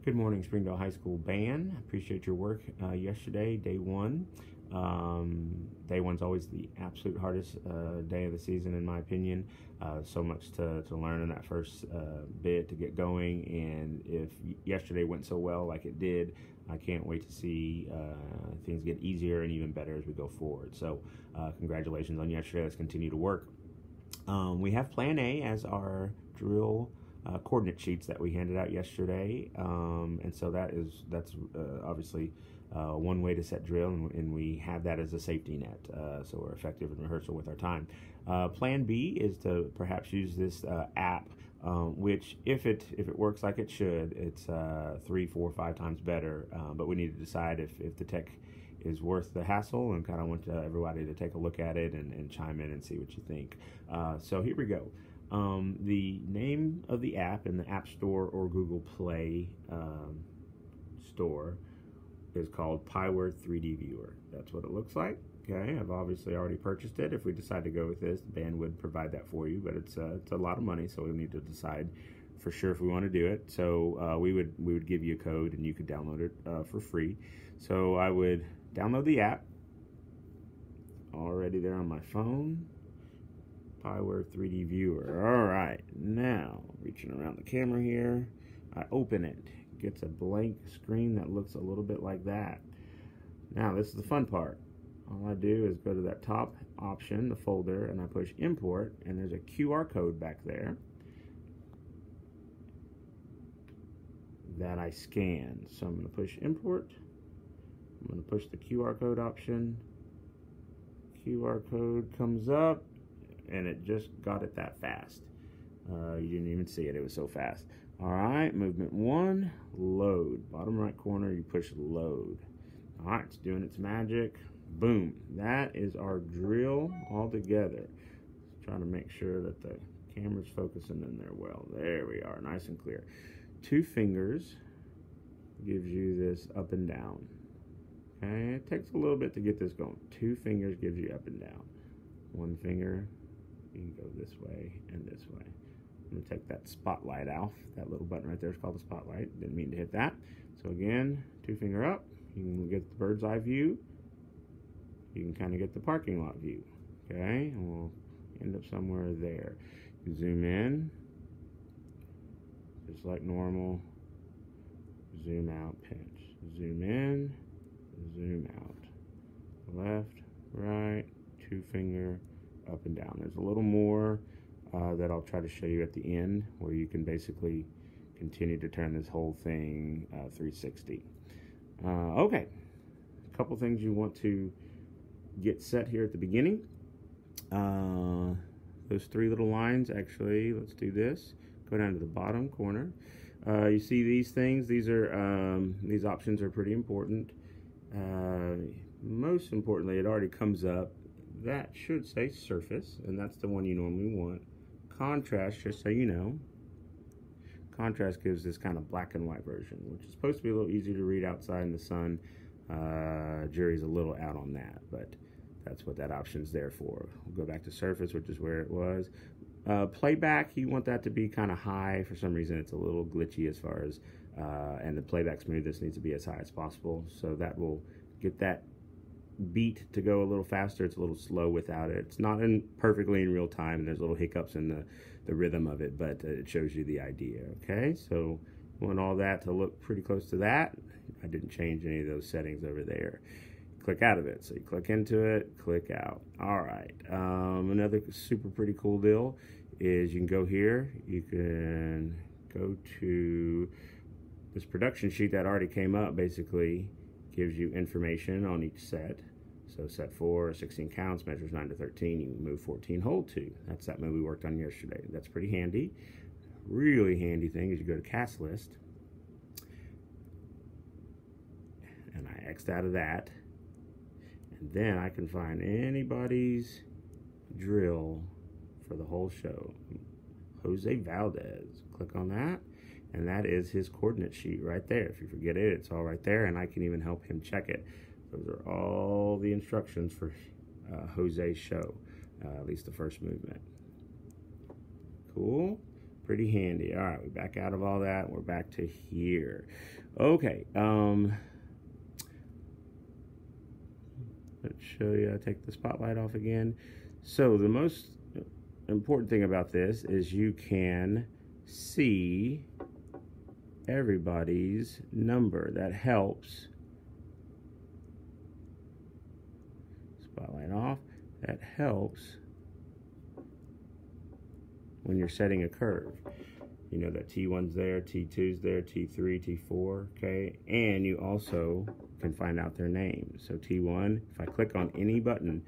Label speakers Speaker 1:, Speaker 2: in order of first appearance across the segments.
Speaker 1: Good morning, Springdale High School Band. Appreciate your work yesterday, day one. Day one's always the absolute hardest day of the season, in my opinion. So much to learn in that first bit to get going, and if yesterday went so well like it did, I can't wait to see things get easier and even better as we go forward. So congratulations on yesterday. Let's continue to work. We have Plan A as our drill coordinate sheets that we handed out yesterday, and so that's obviously one way to set drill, and we have that as a safety net, so we're effective in rehearsal with our time. Plan B is to perhaps use this app, which if it works like it should, it's 3, 4, 5 times better, but we need to decide if the tech is worth the hassle, and kind of want everybody to take a look at it and chime in and see what you think. So here we go. The name of the app in the App Store or Google Play store is called Pyware 3D Viewer. That's what it looks like. Okay, I've obviously already purchased it. If we decide to go with this, the band would provide that for you, but it's a lot of money, so we need to decide for sure if we want to do it. So we would give you a code, and you could download it for free. So I would download the app. Already there on my phone. Pyware 3D Viewer. All right, now reaching around the camera here, I open it. Gets a blank screen that looks a little bit like that. Now this is the fun part. All I do is go to that top option, the folder, and I push import, and there's a QR code back there that I scan. So I'm going to push import. I'm going to push the QR code option. QR code comes up, and it just got it that fast. You didn't even see it, it was so fast. All right, movement 1, load. Bottom right corner, you push load. All right, it's doing its magic. Boom, that is our drill all together. Just trying to make sure that the camera's focusing in there well. There we are, nice and clear. 2 fingers gives you this up and down. Okay, it takes a little bit to get this going. 2 fingers gives you up and down. 1 finger, you can go this way and this way. I'm going to take that spotlight off. That little button right there is called the spotlight. Didn't mean to hit that. So again, 2 finger up. You can get the bird's eye view. You can kind of get the parking lot view. Okay, and we'll end up somewhere there. You zoom in, just like normal. Zoom out, pinch. Zoom in, zoom out. Left, right, 2 finger, up and down. There's a little more that I'll try to show you at the end, where you can basically continue to turn this whole thing 360. Okay, a couple things you want to get set here at the beginning. Those 3 little lines, actually, let's do this. Go down to the bottom corner. You see these things? These are these options are pretty important. Most importantly, it already comes up. That should say surface, and that's the one you normally want. Contrast, just so you know. Contrast gives this kind of black and white version, which is supposed to be a little easier to read outside in the sun. Jury's a little out on that, but that's what that option's there for. We'll go back to surface, which is where it was. Playback, you want that to be kind of high. For some reason, it's a little glitchy as far as, and the playback smoothness needs to be as high as possible. So that will get that beat to go a little faster. It's a little slow without it. It's not perfectly in real time, and there's little hiccups in the rhythm of it, but it shows you the idea. Okay, so you want all that to look pretty close to that. I didn't change any of those settings over there. Click out of it. So you click into it, click out. All right. Another super pretty cool deal is you can go here. You can go to this production sheet that already came up. Basically gives you information on each set. So set 4, 16 counts, measures 9 to 13. You move 14, hold 2. That's that move we worked on yesterday. That's pretty handy. Really handy thing is you go to cast list, and I X'd out of that. And then I can find anybody's drill for the whole show. Jose Valdez. Click on that, and that is his coordinate sheet right there. If you forget it, it's all right there, and I can even help him check it. Those are all the instructions for Jose's show, at least the first movement. Cool. Pretty handy. All right, we're back out of all that. We're back to here. Okay. Let's show you. Take the spotlight off again. So the most important thing about this is you can see everybody's number. That helps. Spotlight off. That helps when you're setting a curve. You know that T1's there, T2's there, T3, T4, okay? And you also can find out their name. So T1, if I click on any button,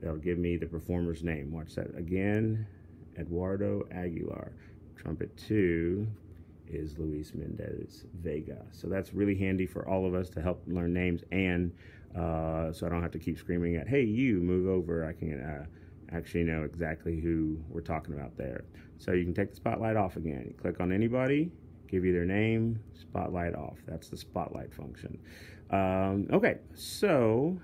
Speaker 1: it'll give me the performer's name. Watch that again, Eduardo Aguilar. Trumpet 2 is Luis Mendez Vega. So that's really handy for all of us to help learn names, and so I don't have to keep screaming at, hey, you, move over. I can actually know exactly who we're talking about there. So you can take the spotlight off again. You click on anybody, give you their name, spotlight off. That's the spotlight function. Okay, so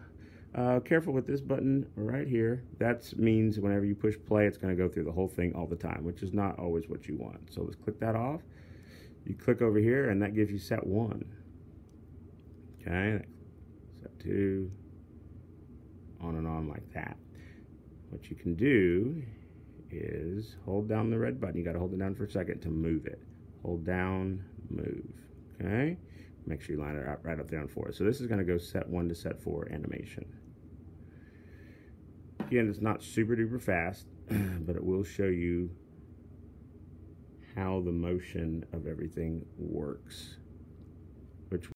Speaker 1: careful with this button right here. That means whenever you push play, it's going to go through the whole thing all the time, which is not always what you want. So let's click that off. You click over here, and that gives you set 1. Okay, set 2, on and on like that. What you can do is hold down the red button. You got to hold it down for a second to move it. Hold down, move. Okay? Make sure you line it up right up there on 4. So this is going to go set 1 to set 4 animation. Again, it's not super duper fast, but it will show you how the motion of everything works.